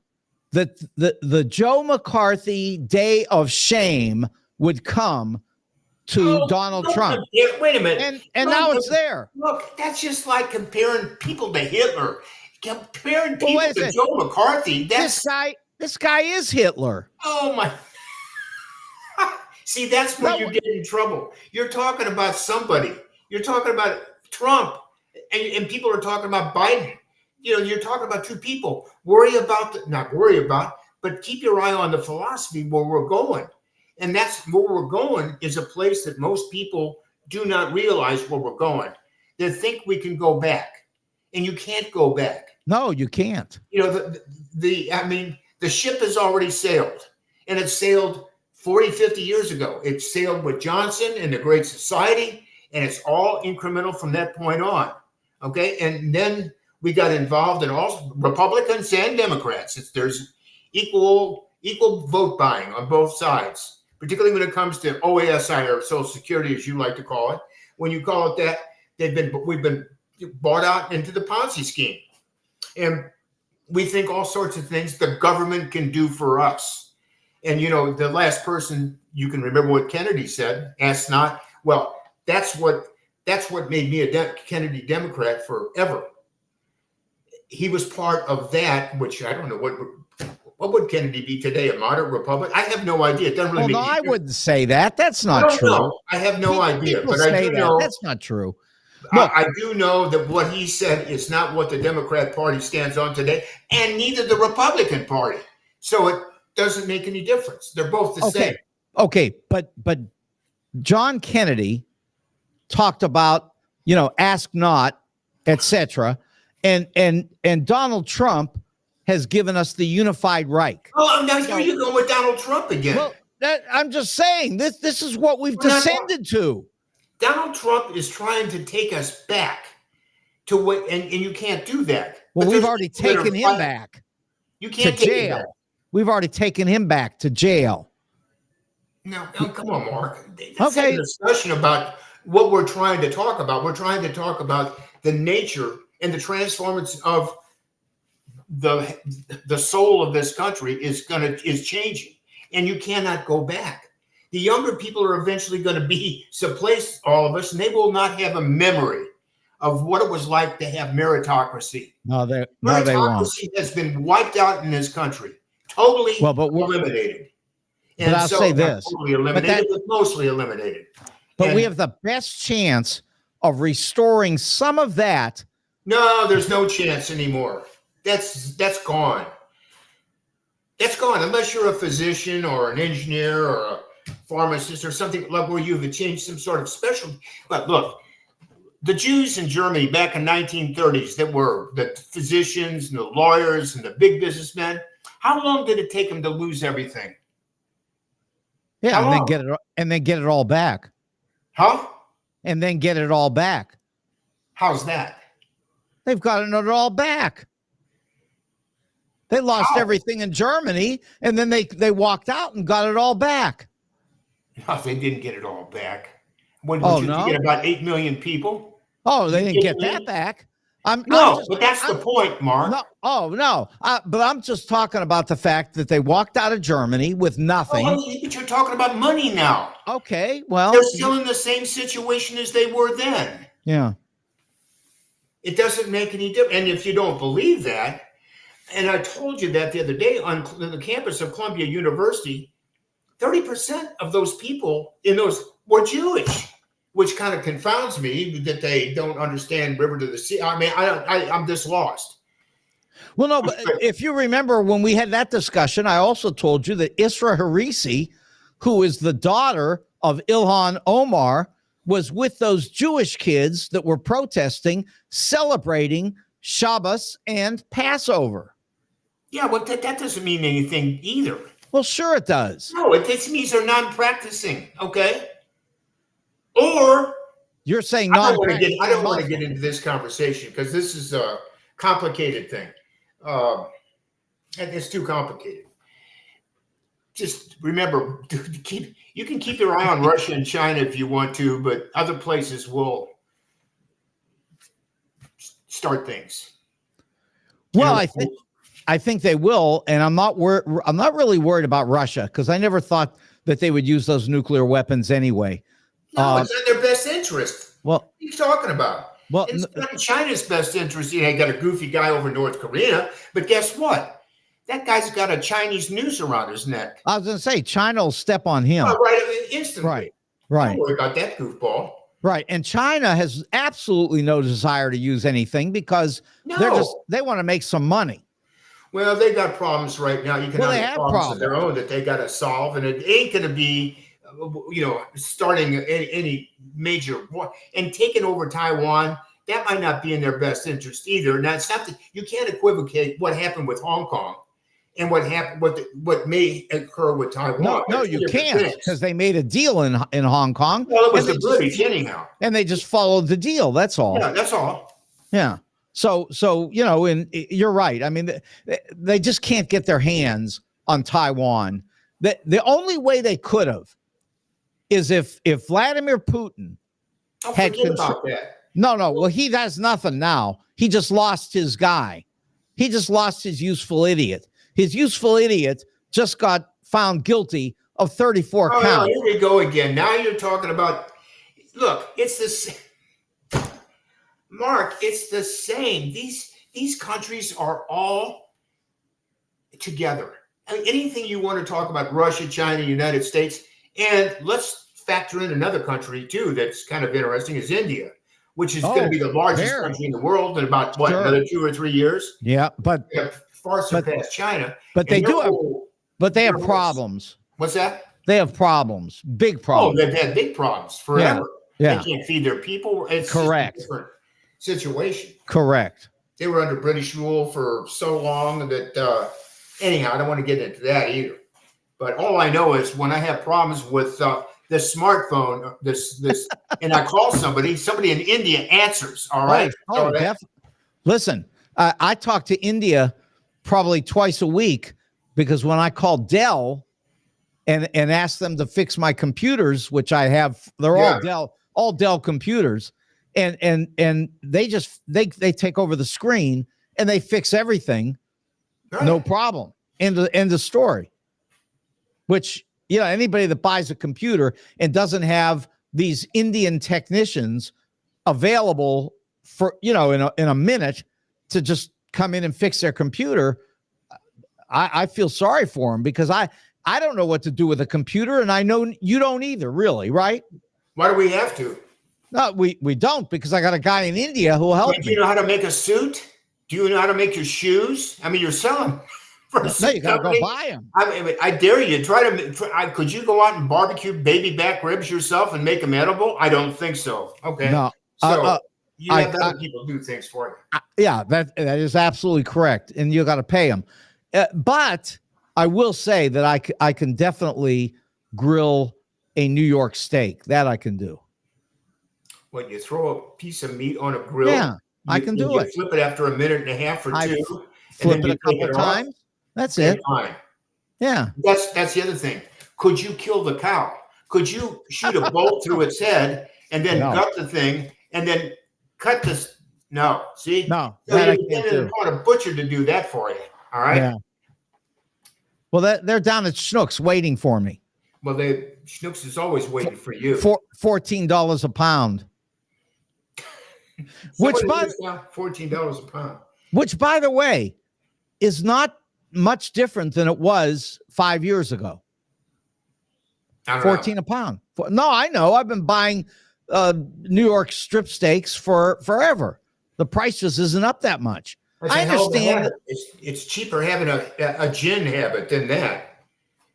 that the Joe McCarthy day of shame would come to Donald Trump. Wait a minute. And now it's there. Look, that's just like comparing people to Hitler. Comparing people to Joe McCarthy. This guy is Hitler. Oh my. See, that's where No. you get in trouble. You're talking about somebody. You're talking about Trump, and people are talking about Biden. You're talking about two people. Not worry about, but keep your eye on the philosophy where we're going. And that's where we're going is a place that most people do not realize where we're going. They think we can go back, and you can't go back. No, you can't. The ship has already sailed, and it sailed 40, 50 years ago. It sailed with Johnson and the Great Society, and it's all incremental from that point on. Okay, and then we got involved in all Republicans and Democrats. There's equal vote buying on both sides, particularly when it comes to OASI or Social Security, as you like to call it. When you call it that, we've been bought out into the Ponzi scheme, and we think all sorts of things the government can do for us. And the last person, you can remember what Kennedy said: "Ask not." Well, that's what made me a Kennedy Democrat forever. He was part of that, which I don't know what would Kennedy be today, a moderate Republican? I have no idea. It doesn't really. Well, no, I wouldn't say that. That's not true. Know. I have no idea, but I do know that's not true. I do know that what he said is not what the Democrat Party stands on today, and neither the Republican Party. So it doesn't make any difference. They're both the same. Okay, but John Kennedy talked about, ask not, etc. And Donald Trump has given us the unified Reich. Oh, now here you go with Donald Trump again. Well, I'm just saying this is what we've descended to. Donald Trump is trying to take us back to what, and you can't do that. Well, we've already taken him back. You can't to jail. We've already taken him back to jail. No, come on, Mark. That's a discussion about what we're trying to talk about. We're trying to talk about the nature and the transformance of the soul of this country is changing, and you cannot go back. The younger people are eventually going to be someplace, all of us, and they will not have a memory of what it was like to have meritocracy. Meritocracy has been wiped out in this country, totally eliminated. And I'll say this: totally eliminated, but mostly eliminated. But we have the best chance of restoring some of that. No, there's no chance anymore. That's gone. That's gone unless you're a physician or an engineer or a pharmacist or something like where you've achieved some sort of specialty. But look, the Jews in Germany back in 1930s that were the physicians and the lawyers and the big businessmen, how long did it take them to lose everything? Yeah, and then get it all back. Huh? And then get it all back. How's that? They've gotten it all back. They lost everything in Germany, and then they walked out and got it all back. No, they didn't get it all back. What did you get about 8 million people? Oh, they didn't get that back. But that's the point, Mark. No. But I'm just talking about the fact that they walked out of Germany with nothing. But you're talking about money now. Okay, well. They're still in the same situation as they were then. Yeah. It doesn't make any difference. And if you don't believe that, and I told you that the other day on the campus of Columbia University, 30% of those people in those were Jewish, which kind of confounds me that they don't understand River to the Sea. I mean, I'm just lost. Well, no, but if you remember when we had that discussion, I also told you that Isra Harisi, who is the daughter of Ilhan Omar, was with those Jewish kids that were protesting, celebrating Shabbos and Passover. Yeah, well, that doesn't mean anything either. Well, sure it does. No, it means they're non-practicing, okay? Or you're saying I don't want to get into this conversation because this is a complicated thing. It's too complicated. Just remember, you can keep your eye on Russia and China if you want to, but other places will start things. Well, I think they will, and I'm not really worried about Russia because I never thought that they would use those nuclear weapons anyway. No, it's in their best interest. Well, what are you talking about? Well, it's not in China's best interest. You know, you got a goofy guy over North Korea, but guess what? that guy's got a Chinese noose around his neck. I was going to say, China will step on him. Oh, right, instantly. Right. Right. Don't worry about that goofball. Right. And China has absolutely no desire to use anything because they want to make some money. Well, they got problems right now. You can have problems of their own that they got to solve, and it ain't going to be, starting any major war and taking over Taiwan. That might not be in their best interest either. And that's not you can't equivocate what happened with Hong Kong and what happened, what may occur with Taiwan. No, you can't, because they made a deal in Hong Kong. Well, it was the British anyhow, and they just followed the deal. That's all. Yeah, that's all. Yeah. So and you're right. I mean, they just can't get their hands on Taiwan. The only way they could have is if Vladimir Putin had about that. No. Well, he does nothing now. He just lost his guy. He just lost his useful idiot. His useful idiot just got found guilty of 34 counts. No, here we go again. Now you're talking about. Look, it's this. Mark, it's the same. These countries are all together. I mean, anything you want to talk about, Russia, China, United States, and let's factor in another country too that's kind of interesting is India, which is going to be the largest country in the world in about another 2 or 3 years. Yeah, but far surpassed China. But they have problems. What's that? They have problems, big problems. Oh, they've had big problems forever. Yeah. They can't feed their people. It's correct. Just a different situation. Correct. They were under British rule for so long that anyhow, I don't want to get into that either. But all I know is when I have problems with this smartphone, this and I call somebody in India answers. All right. Oh, definitely. Listen, I talk to India probably twice a week because when I call Dell and ask them to fix my computers, which I have, they're all Dell computers, and they take over the screen and they fix everything, no problem. End of story. Which, anybody that buys a computer and doesn't have these Indian technicians available for, in a minute to just come in and fix their computer, I feel sorry for them because I don't know what to do with a computer, and I know you don't either, really, right? Why do we have to? No, we don't, because I got a guy in India who will help me. Do you know how to make a suit? Do you know how to make your shoes? I mean, you're selling. No, you gotta go buy them. I dare you. Could you go out and barbecue baby back ribs yourself and make them edible? I don't think so. Okay. No. So you have other people do things for you. Yeah, that is absolutely correct, and you got to pay them. But I will say that I can definitely grill a New York steak. That I can do. When you throw a piece of meat on a grill, I can do it. Flip it after a minute and a half or two. Flip it a couple times. That's it. Fine. Yeah. That's the other thing. Could you kill the cow? Could you shoot a bolt through its head and then gut the thing and then cut this? No. See? No. So you're dependent upon a butcher to do that for you. All right. Yeah. Well, they're down at Schnucks waiting for me. Well, Schnucks is always waiting for you. $14 a pound. $14 a pound. Which, by the way, is not much different than it was 5 years ago. 14 a pound. No, I know. I've been buying New York strip steaks for forever. The price just isn't up that much. I understand. It's cheaper having a gin habit than that.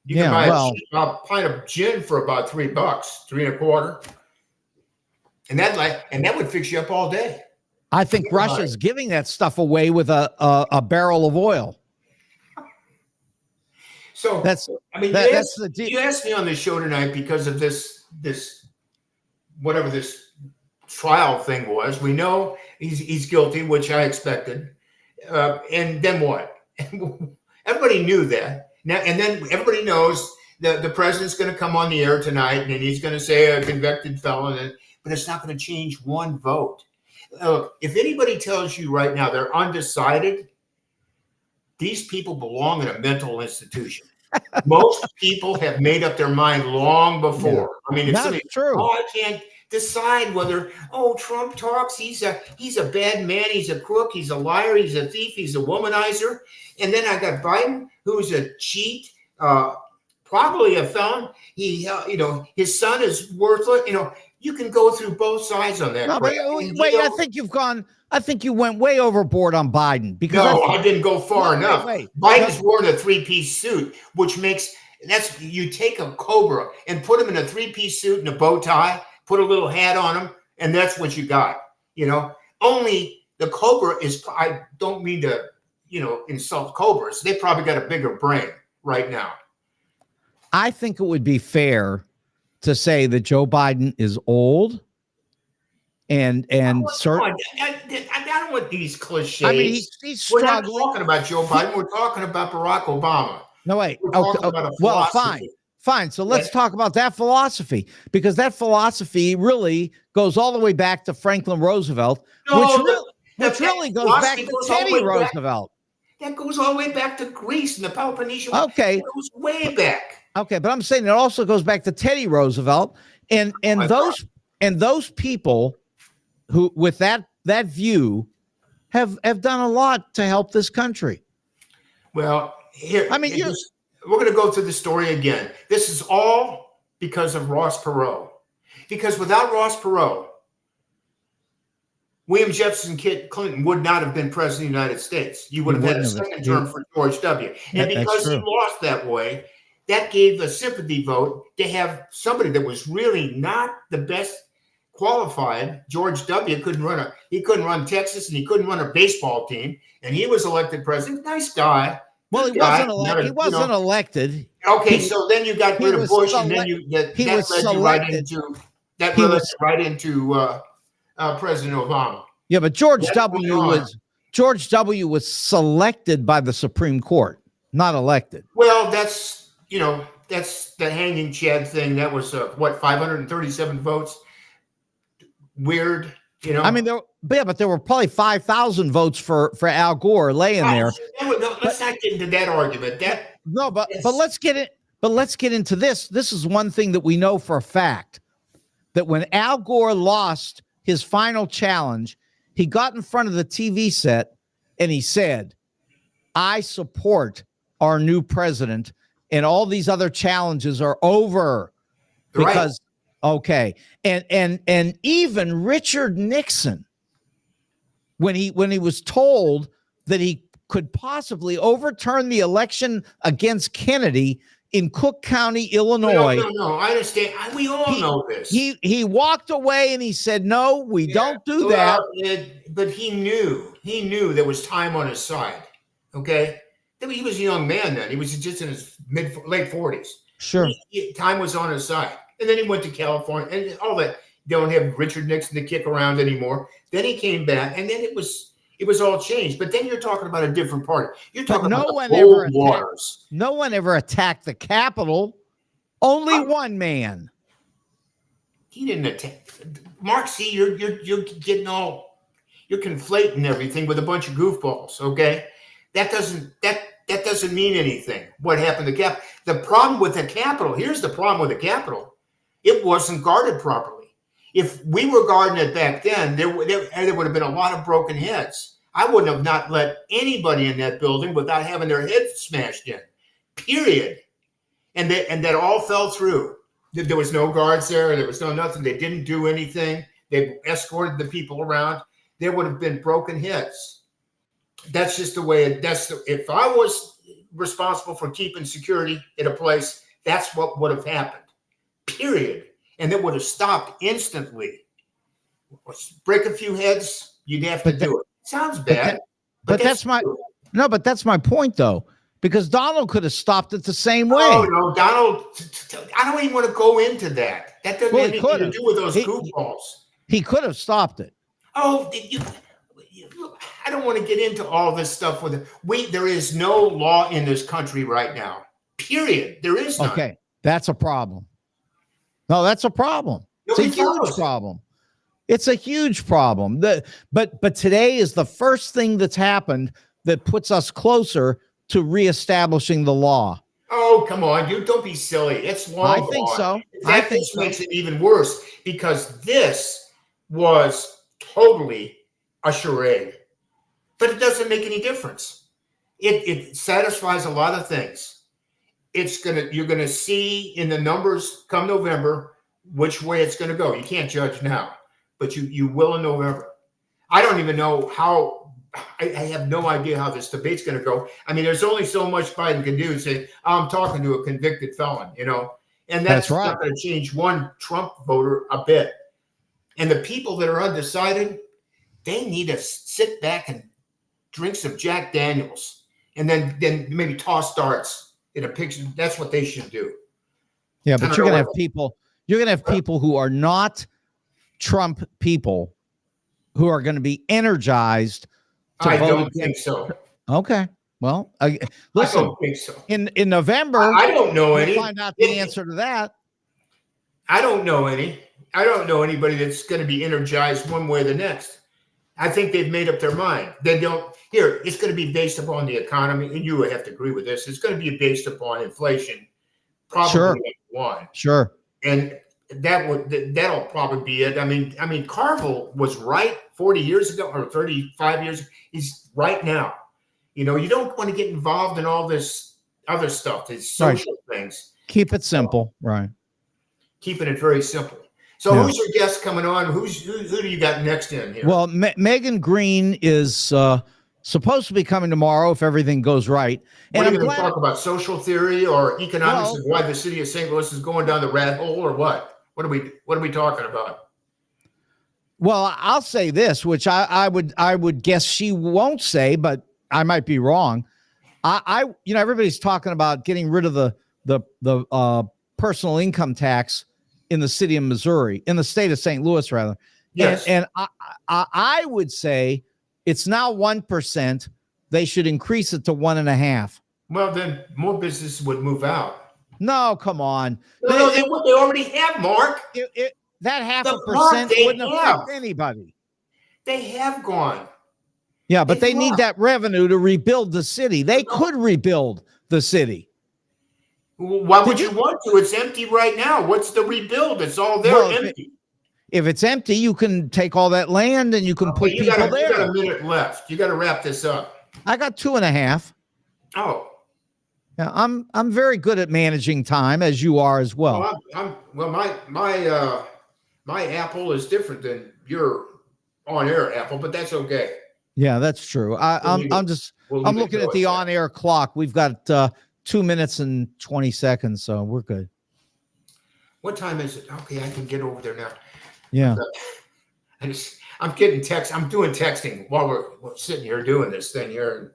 You can buy a pint of gin for about $3, $3.25, and that would fix you up all day. I think Russia's giving that stuff away with a barrel of oil. So that's the deal. You asked me on the show tonight because of this whatever this trial thing was. We know he's guilty, which I expected. And then what? Everybody knew that. Now and then everybody knows that the president's going to come on the air tonight and he's going to say a convicted felon, but it's not going to change one vote. If anybody tells you right now they're undecided, these people belong in a mental institution. Most people have made up their mind long before. Yeah. I mean, that's true. Oh, I can't decide whether, oh, Trump talks, he's a bad man, he's a crook, he's a liar, he's a thief, he's a womanizer. And then I got Biden, who's a cheat, probably a felon. He, his son is worthless. You can go through both sides on that. No, but wait, I think you went way overboard on Biden because I didn't go far enough. Biden's wearing a 3-piece suit, which makes you take a Cobra and put him in a 3-piece suit and a bow tie, put a little hat on him, and that's what you got. Only the Cobra is. I don't mean to, insult Cobras. They probably got a bigger brain right now. I think it would be fair to say that Joe Biden is old and certain. I don't want these cliches. I mean, he's struggling. We're not talking about Joe Biden. We're talking about Barack Obama. No, wait. Well, fine. So let's talk about that philosophy, because that philosophy really goes all the way back to Franklin Roosevelt, which really goes back to Teddy Roosevelt. That goes all the way back to Greece and the Peloponnesian War. Okay. It goes way back. Okay, but I'm saying it also goes back to Teddy Roosevelt and those people who, with that view, have done a lot to help this country. Well, here, I mean, we're going to go through the story again. This is all because of Ross Perot. Because without Ross Perot, William Jefferson Clinton would not have been president of the United States. You would have had a second term for George W. And because he lost that way, that gave a sympathy vote to have somebody that was really not the best qualified. George W. couldn't run Texas, and he couldn't run a baseball team, and he was elected president. Nice guy. Well, he wasn't elected. Okay, so then you got rid of Bush, and then that led right into President Obama. Yeah, but George W. was selected by the Supreme Court, not elected. Well, that's the hanging Chad thing. That was 537 votes. Weird, I mean, but there were probably 5,000 votes for Al Gore laying there. Let's not get into that argument. But let's get it. But let's get into this. This is one thing that we know for a fact, that when Al Gore lost his final challenge, he got in front of the TV set and he said, "I support our new president, and all these other challenges are over." Because okay. And even Richard Nixon, when he was told that he could possibly overturn the election against Kennedy in Cook County, Illinois. No, I understand. We all know this. He walked away and he said, "No, we don't do that." But he knew there was time on his side. Okay. He was a young man then. He was just in his late 40s. Sure. Time was on his side. And then he went to California and all that. They don't have Richard Nixon to kick around anymore. Then he came back, and then it was all changed. But then you're talking about a different party. You're talking about the Cold Wars. No one ever attacked the Capitol. Only one man. He didn't attack. Mark, see, you're getting you're conflating everything with a bunch of goofballs. Okay, that doesn't mean anything. What happened to the Capitol? The problem with the Capitol. Here's the problem with the Capitol. It wasn't guarded properly. If we were guarding it back then, there would have been a lot of broken heads. I wouldn't have not let anybody in that building without having their heads smashed in, period. And that all fell through. There was no guards there. There was no nothing. They didn't do anything. They escorted the people around. There would have been broken heads. That's just the way if I was responsible for keeping security in a place, that's what would have happened. Period. And it would have stopped instantly. Break a few heads, you'd have to do it. Sounds bad. But that's my point, though, because Donald could have stopped it the same way. Oh, no, Donald, I don't even want to go into that. That doesn't have anything to do with those goofballs. He could have stopped it. Oh, I don't want to get into all this stuff with it. There is no law in this country right now. Period. There is none. Okay, that's a problem. No, that's a problem. It's a huge problem. It's a huge problem. But today is the first thing that's happened that puts us closer to reestablishing the law. Oh, come on, dude. Don't be silly. It's long I gone. think so. In I fact, think this so. makes it even worse because this was totally a charade. But it doesn't make any difference. It satisfies a lot of things. You're gonna see in the numbers come November which way it's gonna go. You can't judge now, but you will in November. I don't even know how. I have no idea how this debate's going to go. I mean, there's only so much Biden can do. Say, I'm talking to a convicted felon, and that's right. not going to change one Trump voter a bit. And the people that are undecided, they need to sit back and drink some Jack Daniels, and then maybe toss darts in a picture. That's what they should do. Yeah, but you're going to have people. You're going to have people who are not Trump people who are going to be energized. I don't think so. Okay. Well, listen. I don't think so. In November, I don't know any. We'll find out the answer to that. I don't know any. I don't know anybody that's going to be energized one way or the next. I think they've made up their mind. They don't. Here, it's going to be based upon the economy, and you would have to agree with this. It's going to be based upon inflation, probably one. Sure. And that'll probably be it. I mean, Carville was right 40 years ago or 35 years ago. He's right now. You don't want to get involved in all this other stuff, these social things. Keep it simple, right? Keeping it very simple. So who's your guest coming on? Who do you got next in here? Well, Megan Green is supposed to be coming tomorrow if everything goes right. And I'm going to talk about social theory or economics and why the city of St. Louis is going down the rat hole or what? What are we talking about? Well, I'll say this, which I would guess she won't say, but I might be wrong. Everybody's talking about getting rid of the personal income tax in the city of Missouri, in the state of St. Louis, rather. Yes. And I would say it's now 1%. They should increase it to 1.5%. Well, then more businesses would move out. No, come on. No, they already have, Mark. That 0.5% wouldn't affect anybody. They have gone. Yeah, but they need that revenue to rebuild the city. They could rebuild the city. Why would you want to? It's empty right now. What's the rebuild? It's all there empty. If it's empty, you can take all that land and you can put people there. You got a minute left. You got to wrap this up. I got 2.5. Oh. Yeah, I'm very good at managing time, as you are as well. My Apple is different than your on-air Apple, but that's okay. Yeah, that's true. I'm looking at the on-air clock. We've got 2 minutes and 20 seconds, so we're good. What time is it? Okay, I can get over there now. Yeah. I'm getting text. I'm doing texting while we're sitting here doing this thing here.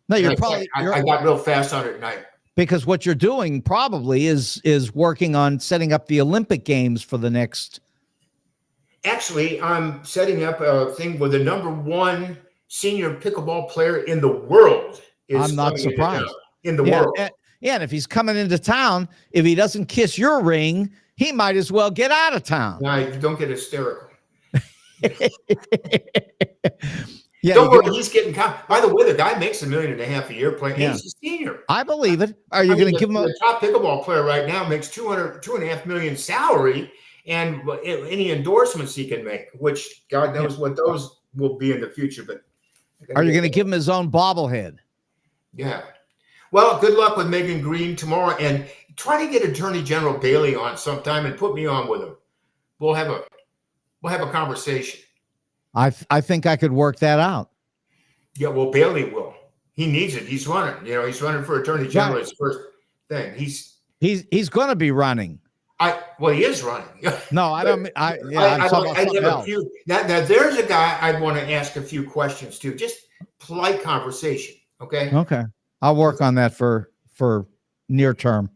No, I got real fast on it at night. Because what you're doing probably is working on setting up the Olympic Games for the next. Actually, I'm setting up a thing with the #1 senior pickleball player in the world. I'm not surprised. In the world. And if he's coming into town, if he doesn't kiss your ring, he might as well get out of town. No, don't get hysterical. Yeah, don't worry, he's getting. By the way, the guy makes $1.5 million a year playing. Yeah. He's a senior. I believe it. Are you going to give him the top pickleball player right now makes $2.5 million salary, and any endorsements he can make, which God knows what those will be in the future. But are you going to give him his own bobblehead? Yeah. Well, good luck with Megan Green tomorrow, and try to get Attorney General Bailey on sometime and put me on with him. We'll have a conversation. I think I could work that out. Yeah, well, Bailey will. He needs it. He's running. He's running for Attorney General. His first thing. He's going to be running. He is running. No, I don't. I'm talking about something else. Now, there's a guy I'd want to ask a few questions to. Just polite conversation. Okay. Okay. I'll work on that for near term.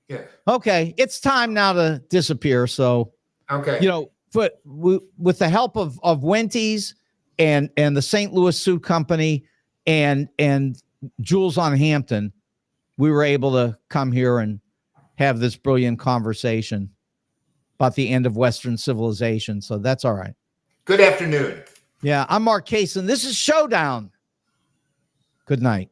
Yeah. Okay. It's time now to disappear. So. Okay. But with the help of Wenty's and the St. Louis Suit Company and Jules on Hampton, we were able to come here and have this brilliant conversation about the end of Western civilization. So that's all right. Good afternoon. Yeah, I'm Mark Kaysen. This is Showdown. Good night.